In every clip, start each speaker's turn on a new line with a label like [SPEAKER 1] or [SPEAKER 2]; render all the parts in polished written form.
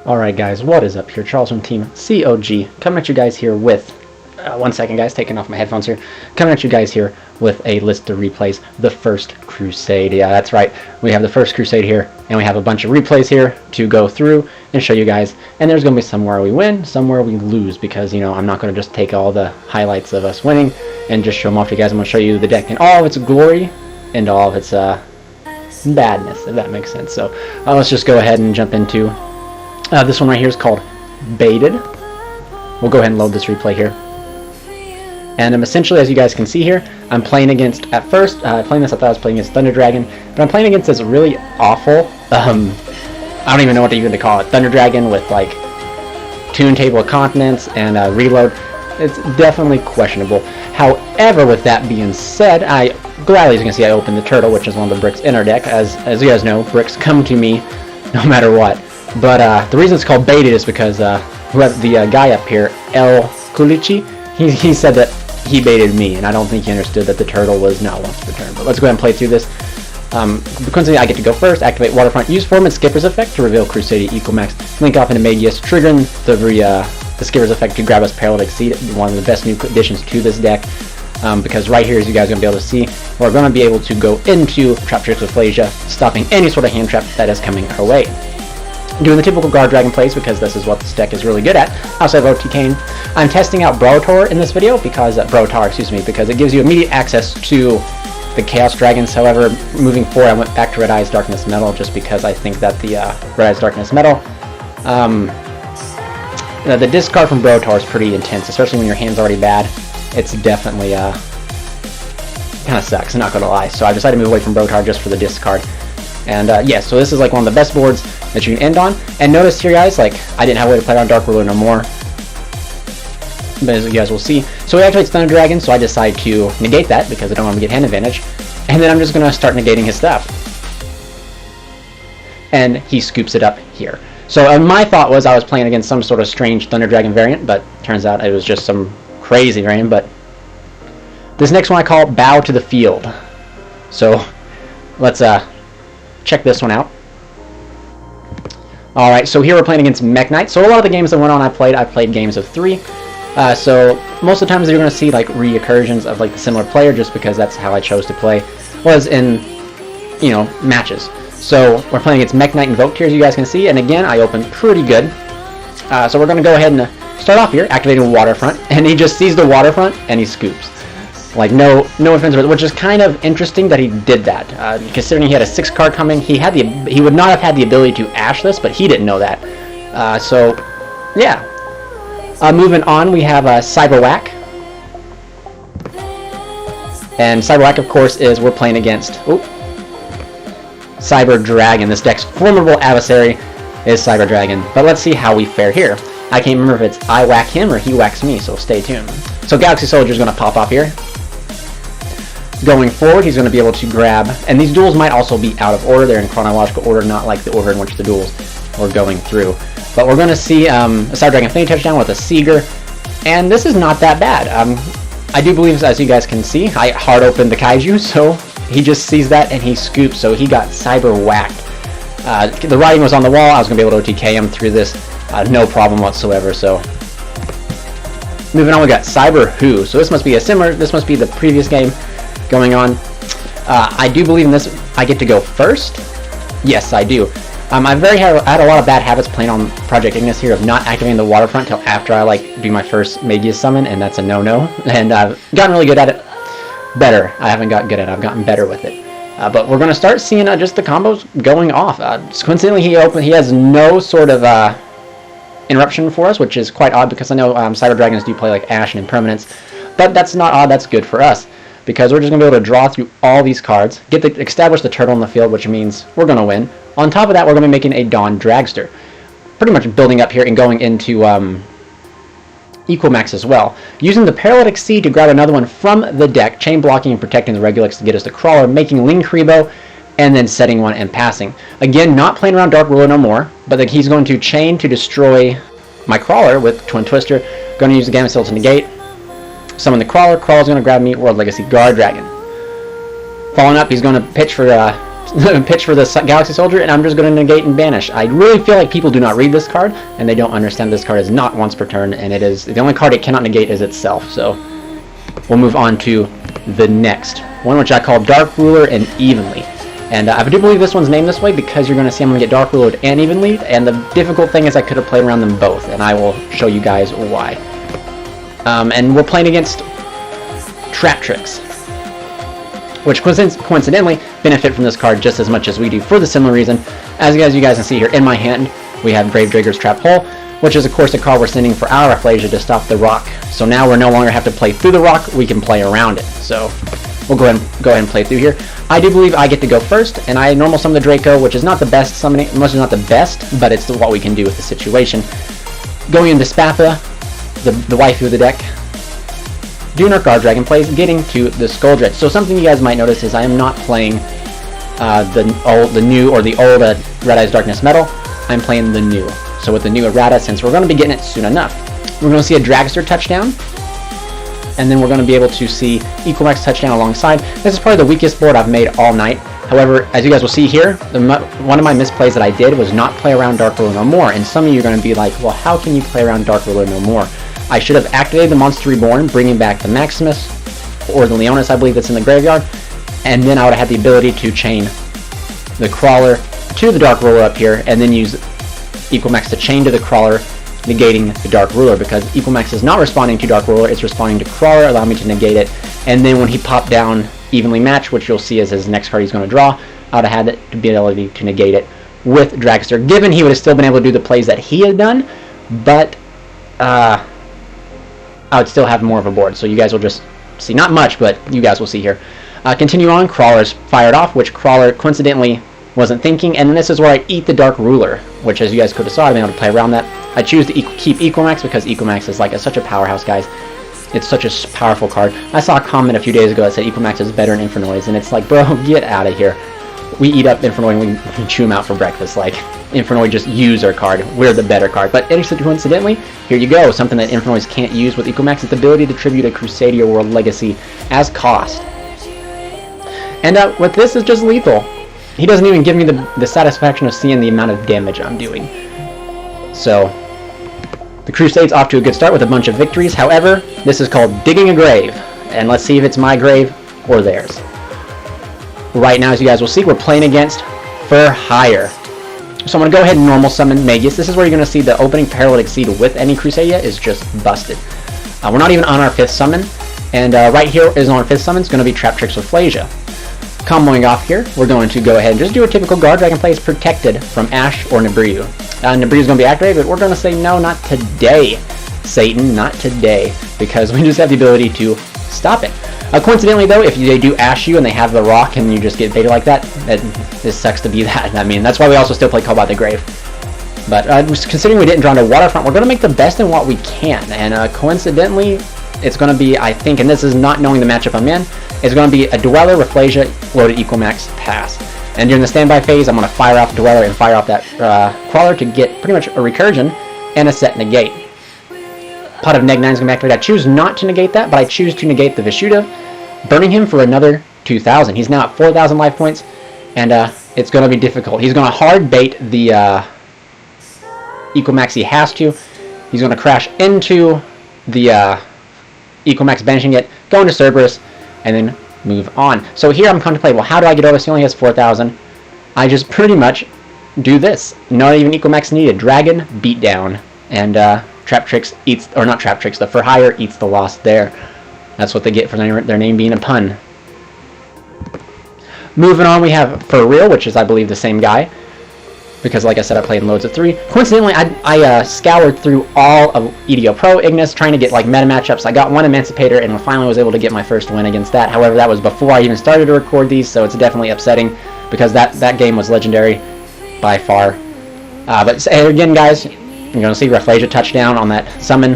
[SPEAKER 1] Alright guys, what is up here? Charles from Team COG, coming at you guys here with, one second guys, taking off my headphones here, coming at you guys here with a list of replays, the first Crusade. Yeah, that's right, we have the first Crusade here, and we have a bunch of replays here to go through and show you guys, and there's going to be somewhere we win, somewhere we lose, because, you know, I'm not going to just take all the highlights of us winning and just show them off to you guys. I'm going to show you the deck in all of its glory and all of its badness, if that makes sense. So let's just go ahead and jump into this one right here is called Baited. We'll go ahead and load this replay here. And essentially, as you guys can see here, I'm playing against, at first, playing this, I thought I was playing against Thunder Dragon, but I'm playing against this really awful, I don't even know what to even call it, Thunder Dragon with, like, Tune Table of Continents and Reload. It's definitely questionable. However, with that being said, gladly, as you can see, I opened the Turtle, which is one of the bricks in our deck. As you guys know, bricks come to me no matter what. But the reason it's called Baited is because the guy up here, El Kulichi, he said that he baited me, and I don't think he understood that the turtle was not once per turn. But let's go ahead and play through this. Coincidentally, I get to go first. Activate Waterfront. Use Foreman Skipper's Effect to reveal Crusade Ecomax. Link off into Magius, triggering the Skipper's Effect to grab us Paralytic Seed, one of the best new additions to this deck. Because right here, as you guys are going to be able to see, we're going to be able to go into Trap Tricks with Flasia, stopping any sort of hand trap that is coming our way. Doing the typical guard dragon plays because this is what this deck is really good at. Outside of OTKing, I'm testing out Brotar in this video because because it gives you immediate access to the Chaos Dragons. However, moving forward, I went back to Red Eyes Darkness Metal just because I think that the Red Eyes Darkness Metal, the discard from Brotar is pretty intense, especially when your hand's already bad. It's definitely kind of sucks, not gonna lie. So I decided to move away from Brotar just for the discard. And yeah, so this is like one of the best boards that you can end on. And notice here, guys, like I didn't have a way to play around Dark Ruler no more, but as you guys will see, so we activate Thunder Dragon. So I decide to negate that because I don't want to get hand advantage, and then I'm just gonna start negating his stuff, and he scoops it up here. So my thought was I was playing against some sort of strange Thunder Dragon variant, but turns out it was just some crazy variant. But this next one I call Bow to the Field. So let's check this one out. Alright, so here we're playing against Mech Knight. So a lot of the games that went on I played games of 3. So most of the times you're going to see like recursions of like the similar player, just because that's how I chose to play, was in, you know, matches. So we're playing against Mech Knight Invoked here, as you guys can see, and again I opened pretty good. So we're going to go ahead and start off here, activating Waterfront, and he just sees the Waterfront and he scoops. Like no offense, which is kind of interesting that he did that, considering he had a 6 card coming. He would not have had the ability to ash this, but he didn't know that. So yeah. Moving on, we have Cyber Whack, and Cyber Whack, of course, is we're playing against Cyber Dragon. This deck's formidable adversary is Cyber Dragon. But let's see how we fare here. I can't remember if it's I whack him or he whacks me, so stay tuned. So Galaxy Soldier is going to pop off here. Going forward, he's going to be able to grab, and these duels might also be out of order. They're in chronological order, not like the order in which the duels were going through. But we're going to see a Cyber Dragon Flame Touchdown with a Seeger, and this is not that bad. I do believe, as you guys can see, I hard opened the Kaiju, so he just sees that and he scoops, so he got Cyber Whacked. The writing was on the wall. I was going to be able to OTK him through this, no problem whatsoever. So moving on, we got Cyber Who. So this must be this must be the previous game going on. I do believe in this. I get to go first. Yes, I do. I've had a lot of bad habits playing on Project Ignis here of not activating the Waterfront till after I like do my first Magius summon, and that's a no-no. And I've gotten really good at it. Better. I haven't gotten good at it. I've gotten better with it. But we're going to start seeing just the combos going off. Coincidentally, he has no sort of interruption for us, which is quite odd because I know Cyber Dragons do play like Ash and Impermanence, but that's not odd. That's good for us, because we're just going to be able to draw through all these cards, establish the turtle in the field, which means we're going to win. On top of that, we're going to be making a Dawn Dragster. Pretty much building up here and going into Equamax as well. Using the Paralytic Seed to grab another one from the deck, chain blocking and protecting the Regulix to get us the Crawler, making Linkribo, and then setting one and passing. Again, not playing around Dark Ruler no more, but he's going to chain to destroy my Crawler with Twin Twister. Going to use the Gamma to negate. Summon the Crawler. Crawler's going to grab me World Legacy Guard Dragon. Following up, he's going to pitch for pitch for the Galaxy Soldier, and I'm just going to negate and banish. I really feel like people do not read this card, and they don't understand this card is not once per turn, and it is the only card it cannot negate is itself. So we'll move on to the next one, which I call Dark Ruler and Evenly. And I do believe this one's named this way because you're going to see I'm going to get Dark Rulered and Evenly, and the difficult thing is I could have played around them both, and I will show you guys why. And we're playing against Trap Tricks, which coincidentally benefit from this card just as much as we do for the similar reason. As you guys can see here in my hand, we have Gravedigger's Trap Hole, which is of course a card we're sending for our Rafflesia to stop the rock. So now we no longer have to play through the rock, we can play around it. So we'll go ahead and play through here. I do believe I get to go first, and I normal summon the Draco, which is not the best summoning, much is not the best, but it's what we can do with the situation. Going into Spatha, the waifu of the deck, doing our Guard Dragon plays, getting to the Skull-Dredge. So something you guys might notice is I am not playing the new or the old Red Eyes Darkness Metal. I'm playing the new. So with the new errata, since we're going to be getting it soon enough, we're going to see a Dragster touchdown, and then we're going to be able to see Equinox touchdown alongside. This is probably the weakest board I've made all night. However, as you guys will see here, one of my misplays that I did was not play around Dark Ruler No More, and some of you are going to be like, well, how can you play around Dark Ruler No More? I should have activated the Monster Reborn, bringing back the Maximus, or the Leonis, I believe that's in the graveyard, and then I would have had the ability to chain the Crawler to the Dark Ruler up here, and then use Equimax to chain to the Crawler, negating the Dark Ruler, because Equimax is not responding to Dark Ruler, it's responding to Crawler, allowing me to negate it, and then when he popped down Evenly Match, which you'll see as his next card he's going to draw, I would have had the ability to negate it with Dragster, given he would have still been able to do the plays that he had done, but I would still have more of a board, so you guys will just see, not much, but you guys will see here. Continue on, Crawler's fired off, which Crawler coincidentally wasn't thinking, and then this is where I eat the Dark Ruler, which as you guys could have saw, I've been able to play around that. I choose to keep Equimax because Equimax is like such a powerhouse, guys. It's such a powerful card. I saw a comment a few days ago that said Equimax is better than Infernoids, and it's like, bro, get out of here. We eat up Infernoid and we chew him out for breakfast. Like, Infernoid just use our card. We're the better card. But coincidentally, here you go. Something that Infernoids can't use with Equimax is the ability to tribute a Crusadia World Legacy as cost. And with this is just lethal. He doesn't even give me the satisfaction of seeing the amount of damage I'm doing. So, the Crusade's off to a good start with a bunch of victories. However, this is called Digging a Grave. And let's see if it's my grave or theirs. Right now, as you guys will see, we're playing against For Hire. So I'm going to go ahead and normal summon Magus. This is where you're going to see the opening Paralytic Seed with any Crusadia is just busted. We're not even on our 5th summon. And right here is on our 5th summon. It's going to be Trap Tricks Rafflesia. Comboing off here, we're going to go ahead and just do a typical Guard Dragon play, Protected from Ash or Nibiru. Nibiru is going to be activated, but we're going to say no, not today, Satan, not today, because we just have the ability to stop it. Coincidentally, though, if they do Ash you and they have the rock and you just get baited like that, this sucks to be that. I mean, that's why we also still play Call by the Grave. But considering we didn't draw into Waterfront, we're going to make the best in what we can. And coincidentally, it's going to be, I think, and this is not knowing the matchup I'm in, it's going to be a Dweller, Rafflesia, loaded Equimax, pass. And during the standby phase, I'm going to fire off Dweller and fire off that Crawler to get pretty much a recursion and a set negate. Pot of Neg 9 is going to be activated. I choose not to negate that, but I choose to negate the Vishuddha, burning him for another 2,000. He's now at 4,000 life points, and it's going to be difficult. He's going to hard bait the Equimax he has to. He's going to crash into the Equimax, banishing it, go into Cerberus, and then move on. So here I'm contemplating, well, how do I get over this? He only has 4,000. I just pretty much do this. Not even Equimax needed. Dragon, Beatdown, and Trap Tricks eats, or not Trap Tricks, the For Hire eats the loss there. That's what they get for their name being a pun. Moving on, we have For Real, which is, I believe, the same guy. Because, like I said, I played in loads of 3. Coincidentally, I scoured through all of EDO Pro, Ignis, trying to get like meta matchups. I got one Emancipator and finally was able to get my first win against that. However, that was before I even started to record these, so it's definitely upsetting because that game was legendary by far. But again, guys, you're going to see Rafflesia touchdown on that summon.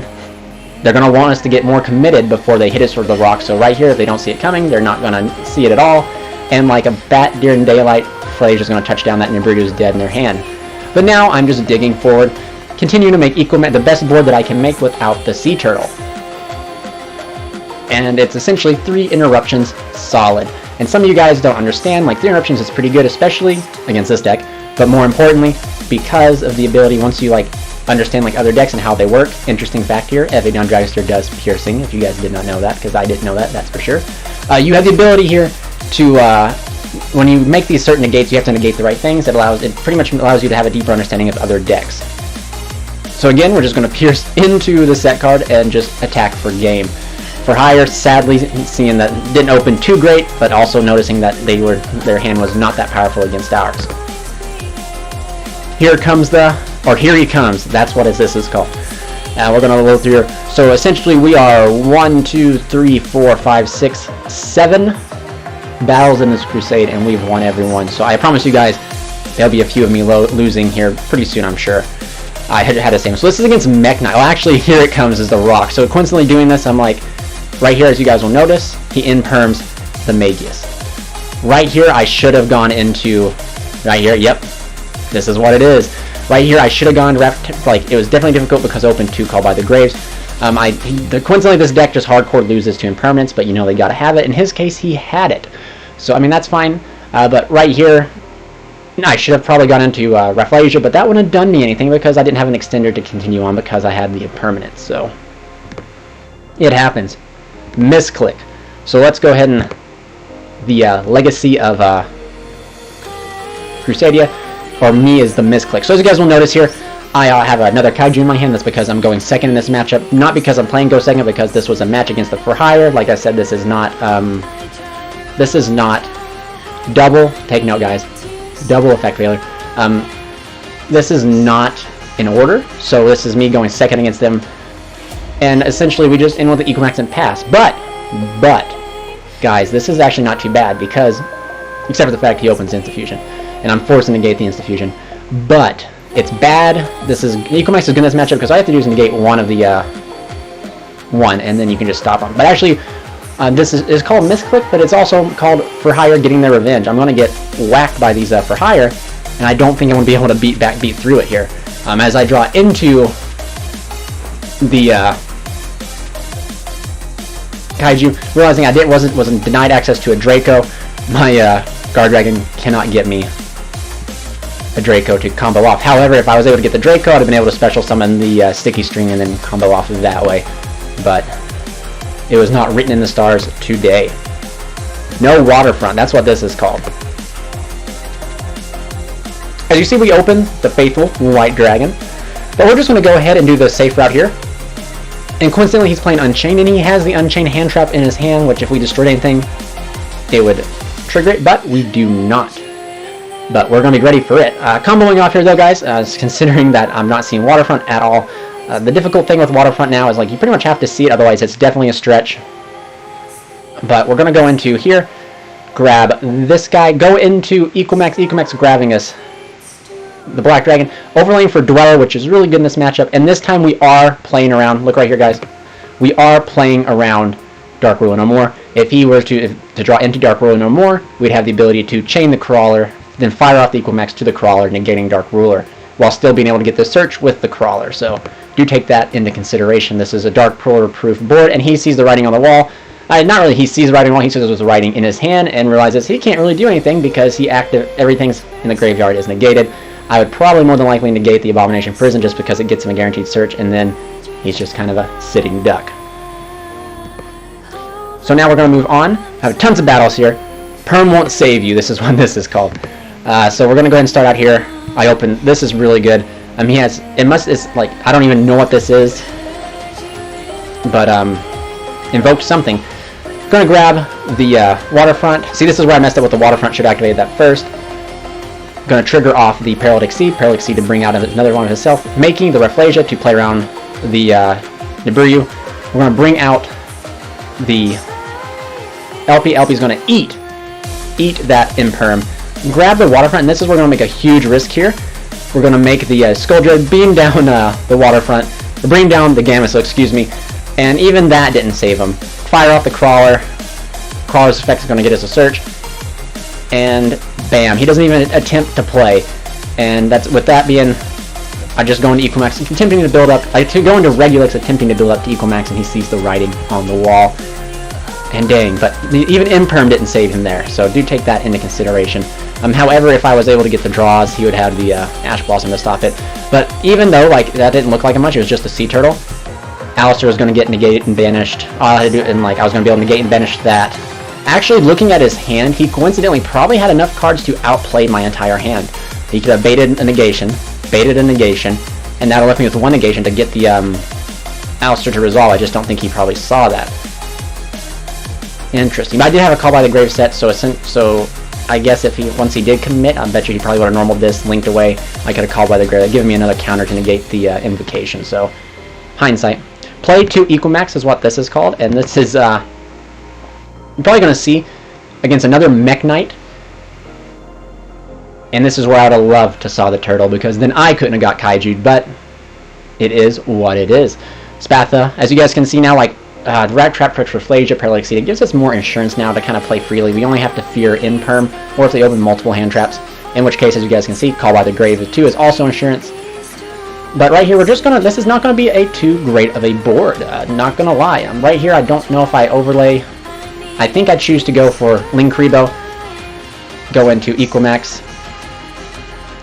[SPEAKER 1] They're going to want us to get more committed before they hit us with the rock. So right here, if they don't see it coming, they're not going to see it at all. And like a bat during daylight, Rafflesia's going to touch down that Nibiru's dead in their hand. But now I'm just digging forward, continuing to make Equimax the best board that I can make without the Sea Turtle. And it's essentially 3 interruptions solid. And some of you guys don't understand, like 3 interruptions is pretty good, especially against this deck, but more importantly, because of the ability, once you like understand like other decks and how they work. Interesting fact here, OPHIDIan Dragster does piercing, if you guys did not know that, because I didn't know that, that's for sure. You have the ability here to, when you make these certain negates, you have to negate the right things. It pretty much allows you to have a deeper understanding of other decks. So again, we're just going to pierce into the set card and just attack for game. For hire, sadly, seeing that didn't open too great, but also noticing that their hand was not that powerful against ours. Here he comes. That's what this is called. We're going to go through here. So essentially, we are 1, 2, 3, 4, 5, 6, 7 battles in this Crusade, and we've won every one. So I promise you guys, there'll be a few of me losing here pretty soon, I'm sure. I had the same. So this is against Mech Knight. Well, actually, here it comes is the Rock. So coincidentally doing this, I'm like, right here, as you guys will notice, he in-perms the Magius. Right here, I should have gone into, right here, yep, this is what it is. Right here, I should have gone to like, it was definitely difficult because open 2 Called by the Graves. Coincidentally, this deck just hardcore loses to impermanence, but you know they gotta have it. In his case, he had it. So, I mean, that's fine. But right here, I should have probably gone into Rafflesia, but that wouldn't have done me anything because I didn't have an extender to continue on because I had the impermanence. So, it happens. Misclick. So let's go ahead and the legacy of Crusadia, or me, is the misclick. So as you guys will notice here, I have another Kaiju in my hand. That's because I'm going second in this matchup. Not because I'm playing go second, because this was a match against the for hire. Like I said, this is not double. Take note, guys. Double effect failure. This is not in order. So this is me going second against them. And essentially, we just end with the Equimax and pass. But, guys, this is actually not too bad because, except for the fact he opens Insta-Fusion. And I'm forced to negate the Insta-Fusion. But, it's bad. Equimax is good in this matchup because all I have to do is negate one of the, one, and then you can just stop him. But actually, this is called Misclick, but it's also called for hire getting their revenge. I'm going to get whacked by these for hire, and I don't think I'm going to be able to beat through it here. As I draw into the, Kaiju, realizing I wasn't denied access to a Draco. My Guard Dragon cannot get me a Draco to combo off. However, if I was able to get the Draco, I'd have been able to special summon the Sticky String and then combo off of that way. But it was not written in the stars today. No Waterfront, that's what this is called. As you see, we open the faithful White Dragon. But we're just going to go ahead and do the safe route here. And coincidentally, he's playing Unchained, and he has the Unchained hand trap in his hand, which if we destroyed anything, it would trigger it, but we do not. But we're going to be ready for it. Comboing off here, though, guys, considering that I'm not seeing Waterfront at all. The difficult thing with Waterfront now is, like, you pretty much have to see it, otherwise it's definitely a stretch. But we're going to go into here, grab this guy, go into Equimax grabbing us the Black Dragon, overlaying for Dweller, which is really good in this matchup, and this time we are playing around, look right here, guys, we are playing around Dark Ruler No More. If he were to draw into Dark Ruler No More, we'd have the ability to chain the Crawler, then fire off the Equimax to the Crawler, negating Dark Ruler, while still being able to get the search with the Crawler. So do take that into consideration. This is a Dark Ruler proof board, and he sees the writing on the wall. Not really he sees the writing on the wall, he sees the writing in his hand, and realizes he can't really do anything because everything's in the graveyard is negated. I would probably more than likely negate the Abomination Prison just because it gets him a guaranteed search, and then he's just kind of a sitting duck. So now we're going to move on. I have tons of battles here. Perm won't save you. This is what this is called. So we're going to go ahead and start out here. I open. This is really good. He has. It's like I don't even know what this is, but invoked something. Going to grab the Waterfront. See, this is where I messed up with the Waterfront. Should have activated that first. Going to trigger off the Paralytic Sea to bring out another one of himself, making the Rafflesia to play around the Nibiru. We're going to bring out the LP. LP's going to eat that Imperm. Grab the Waterfront, and this is where we're going to make a huge risk here. We're going to make the Skull Dread beam down the Waterfront, bring down the Gamma, so excuse me, and even that didn't save him. Fire off the Crawler. Crawler's effect is going to get us a search. And bam, he doesn't even attempt to play. And that's with that being, I just go into Equimax, attempting to build up. I go into Regulix, attempting to build up to Equimax, and he sees the writing on the wall. And dang, but even Imperm didn't save him there, so do take that into consideration. However, if I was able to get the draws, he would have the Ash Blossom to stop it. But even though like that didn't look like much, it was just a Sea Turtle, Alistair was going to get negated and banished. All I had to do, and like I was going to be able to negate and banish that. Actually, looking at his hand, he coincidentally probably had enough cards to outplay my entire hand. He could have baited a negation, and that'll left me with one negation to get the Alistair to resolve. I just don't think he probably saw that. Interesting. But I did have a Call by the Grave set, so I guess if once he did commit, I bet you he probably would have normaled this, linked away. I could have Called by the Grave. That giving me another counter to negate the invocation. So, hindsight. Play 2 Equimax is what this is called, and this is you're probably going to see against another Mech Knight. And this is where I would have loved to saw the turtle, because then I couldn't have got Kaiju'd, but it is what it is. Spatha, as you guys can see now, like the Rat Trap, Petroflagia, Paralytic Seed, it gives us more insurance now to kind of play freely. We only have to fear Imperm, or if they open multiple hand traps, in which case, as you guys can see, Call by the Grave 2 is also insurance. But right here, we're just gonna, this is not gonna be a too great of a board, not gonna lie. Right here, I don't know if I overlay. I think I choose to go for Linkribo, go into Equimax,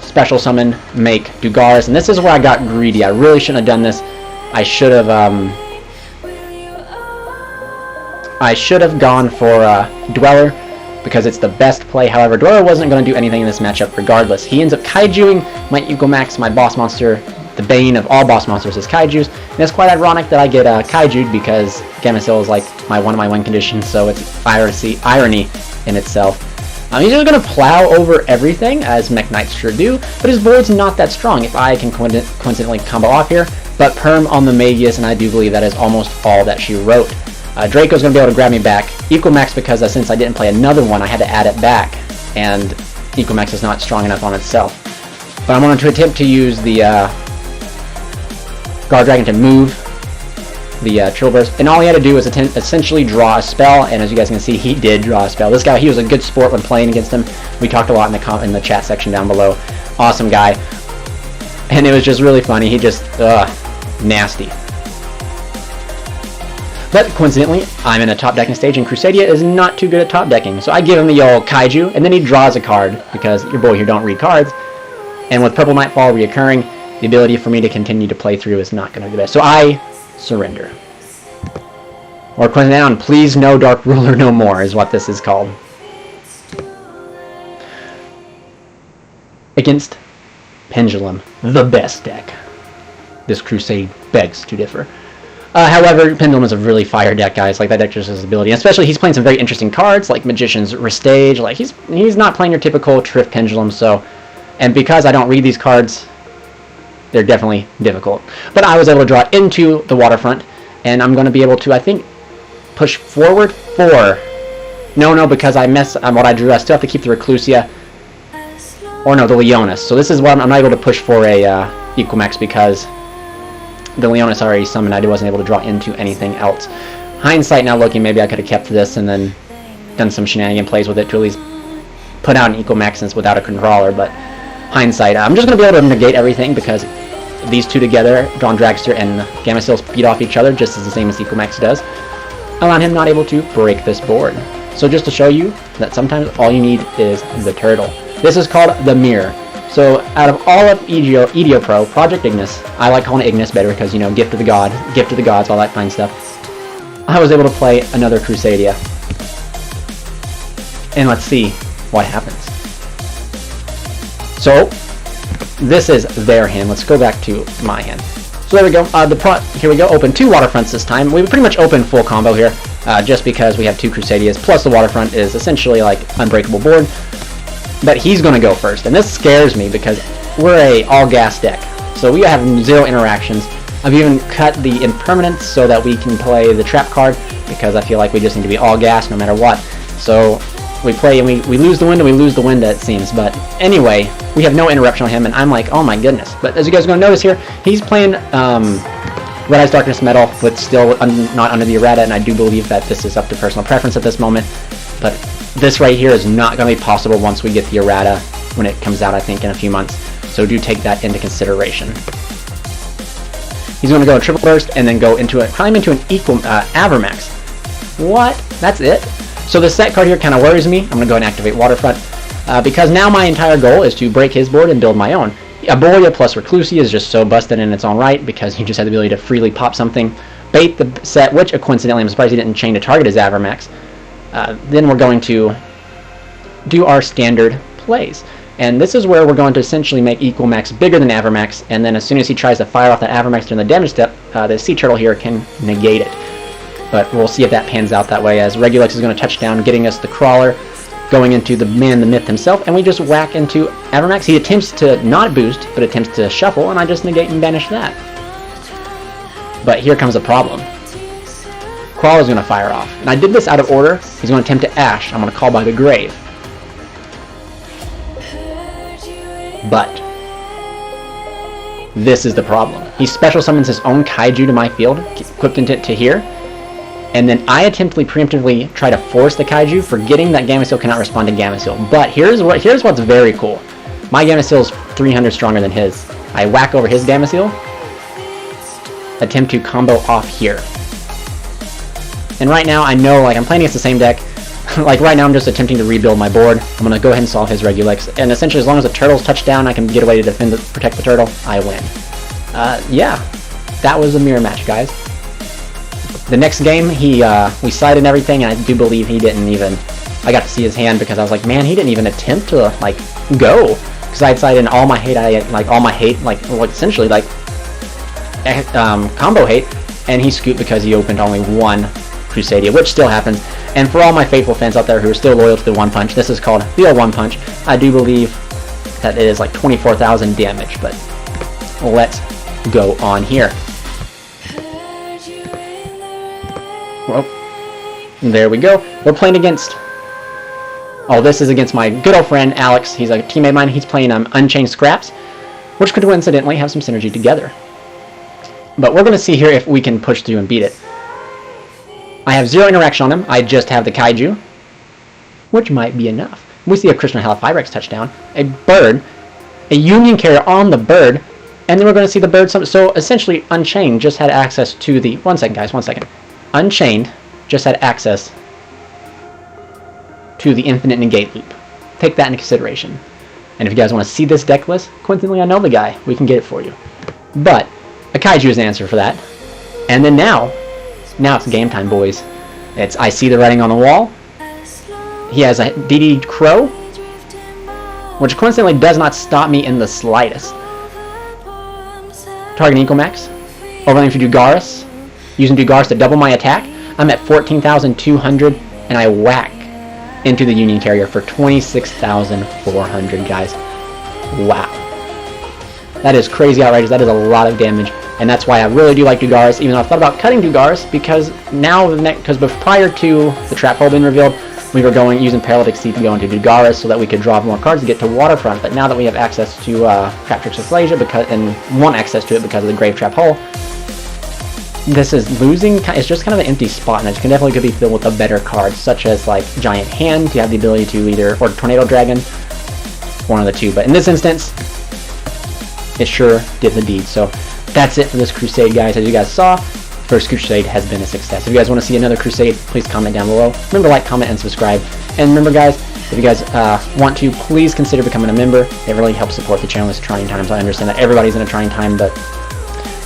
[SPEAKER 1] special summon, make Dugaris, and this is where I got greedy. I really shouldn't have done this. I should have gone for Dweller, because it's the best play. However, Dweller wasn't going to do anything in this matchup regardless. He ends up Kaijuing my Equimax, my boss monster. The bane of all boss monsters is Kaijus, and it's quite ironic that I get Kaiju'd, because Gamecill is like one of my win conditions, so it's irony in itself. He's just going to plow over everything, as Mech Knights sure do, but his board's not that strong if I can coincidentally combo off here. But Perm on the Magius, and I do believe that is almost all that she wrote. Draco's going to be able to grab me back. Equimax, because since I didn't play another one, I had to add it back, and Equimax is not strong enough on itself. But I'm going to attempt to use the Guard Dragon to move the Trill Burst, and all he had to do was essentially draw a spell, and as you guys can see, he did draw a spell. This guy, he was a good sport when playing against him. We talked a lot in the chat section down below. Awesome guy, and it was just really funny. He just, nasty. But coincidentally, I'm in a top decking stage, and Crusadia is not too good at top decking, so I give him the old Kaiju, and then he draws a card, because your boy here don't read cards, and with Purple Nightfall reoccurring, the ability for me to continue to play through is not going to be the best. So I surrender. Or down, please no Dark Ruler no more is what this is called. Against Pendulum, the best deck. This Crusade begs to differ. However, Pendulum is a really fire deck, guys. Like, that deck just has ability. And especially, he's playing some very interesting cards, like Magician's Restage. Like, he's not playing your typical Triff Pendulum, so... And because I don't read these cards, they're definitely difficult. But I was able to draw into the Waterfront, and I'm going to be able to, I think, push forward 4. No, because I mess on what I drew. I still have to keep the Reclusia. Or no, the Leonis. So this is what I'm not able to push for a Equimax, because the Leonis already summoned. I wasn't able to draw into anything else. Hindsight now looking, maybe I could have kept this and then done some shenanigan plays with it to at least put out an Equimax since without a controller, but hindsight, I'm just going to be able to negate everything, because these two together, Dawn Dragster and Gamecill, feed off each other just as the same as Equimax does, allowing him not able to break this board. So just to show you that sometimes all you need is the turtle. This is called the Mirror. So out of all of EDO Pro, Project Ignis, I like calling it Ignis better because, you know, gift of the gods, all that fine stuff. I was able to play another Crusadia. And let's see what happens. So, this is their hand. Let's go back to my hand. So there we go. Here we go. Open 2 Waterfronts this time. We pretty much open full combo here, just because we have 2 Crusadias, plus the Waterfront is essentially like unbreakable board. But he's going to go first, and this scares me because we're a all-gas deck. So we have 0 interactions. I've even cut the impermanence so that we can play the trap card, because I feel like we just need to be all-gas no matter what. So we play and we lose the window, it seems. But anyway, we have no interruption on him, and I'm like, oh my goodness. But as you guys are going to notice here, he's playing Red Eyes Darkness Metal with still not under the errata, and I do believe that this is up to personal preference at this moment. But this right here is not going to be possible once we get the errata when it comes out, I think, in a few months. So do take that into consideration. He's going to go a Triple Burst and then go into climb into an equal Avermax. What? That's it. So the set card here kind of worries me. I'm going to go ahead and activate Waterfront because now my entire goal is to break his board and build my own. Abolia plus Reclusia is just so busted in its own right because you just have the ability to freely pop something. Bait the set, which coincidentally I'm surprised he didn't chain to target his Avermax. Then we're going to do our standard plays. And this is where we're going to essentially make Equal Max bigger than Avermax, and then as soon as he tries to fire off that Avermax during the damage step, the Sea Turtle here can negate it. But we'll see if that pans out that way, as Regulus is going to touch down, getting us the Crawler, going into the man, the myth himself, and we just whack into Avermax. He attempts to not boost, but attempts to shuffle, and I just negate and banish that. But here comes a problem. Crawler's going to fire off, and I did this out of order. He's going to attempt to Ash. I'm going to call by the Grave. But this is the problem. He special summons his own Kaiju to my field, equipped into it to here, and then I preemptively try to force the Kaiju, forgetting that Gameciel cannot respond to Gameciel. But here's what's very cool. My Gameciel is 300 stronger than his. I whack over his Gameciel, attempt to combo off here. And right now I know, like, I'm playing against the same deck. Like right now I'm just attempting to rebuild my board. I'm going to go ahead and solve his Regulus, and essentially as long as the turtles touch down, I can get away to protect the turtle, I win. Yeah, that was a mirror match, guys. The next game, we sided and everything, and I do believe he didn't even, I got to see his hand because I was like, man, he didn't even attempt to, like, go. Because I had sided in all my hate, well, essentially, like, combo hate, and he scooped because he opened only one Crusadia, which still happens. And for all my faithful fans out there who are still loyal to the One Punch, this is called the One Punch. I do believe that it is like 24,000 damage, but let's go on here. Well, there we go. We're playing against... Oh, this is against my good old friend Alex. He's a teammate of mine. He's playing Unchained Scraps, which could coincidentally have some synergy together. But we're going to see here if we can push through and beat it. I have 0 interaction on him. I just have the Kaiju, which might be enough. We see a Krishna Halifabrax touchdown, a bird, a Union Carrier on the bird, and then we're going to see the bird. So essentially, Unchained just had access to the... One second, guys, one second. Unchained just had access to the Infinite Negate loop. Take that into consideration. And if you guys want to see this deck list, coincidentally, I know the guy. We can get it for you. But a Kaiju is the answer for that. And then now it's game time, boys. I see the writing on the wall. He has a DD Crow, which coincidentally does not stop me in the slightest. Target Equal Max. Overlaying for Dugaris. Using Dugaris to double my attack. I'm at 14,200, and I whack into the Union Carrier for 26,400, guys. Wow. That is crazy outrageous. That is a lot of damage. And that's why I really do like Dugaris, even though I've thought about cutting Dugaris, because now, prior to the trap hole being revealed, we were using Paralytic Seed to go into Dugaris so that we could draw more cards to get to Waterfront. But now that we have access to Traptrix Athlesia, and want access to it because of the Grave Trap Hole, this is losing. It's just kind of an empty spot, and it can definitely could be filled with a better cards, such as like Giant Hand. You have the ability to or Tornado Dragon, one of the two. But in this instance, it sure did the deed. So that's it for this Crusade, guys. As you guys saw, first Crusade has been a success. If you guys want to see another Crusade, please comment down below. Remember to like, comment, and subscribe. And remember, guys, if you guys want to, please consider becoming a member. It really helps support the channel in these trying times. I understand that everybody's in a trying time, but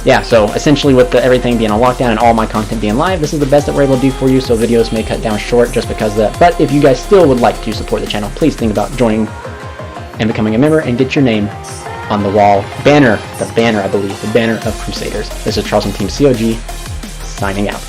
[SPEAKER 1] yeah, so essentially with everything being on lockdown and all my content being live, this is the best that we're able to do for you, so videos may cut down short just because of that. But if you guys still would like to support the channel, please think about joining and becoming a member and get your name on the wall. The banner, I believe, the banner of Crusaders. This is Charles from Team COG, signing out.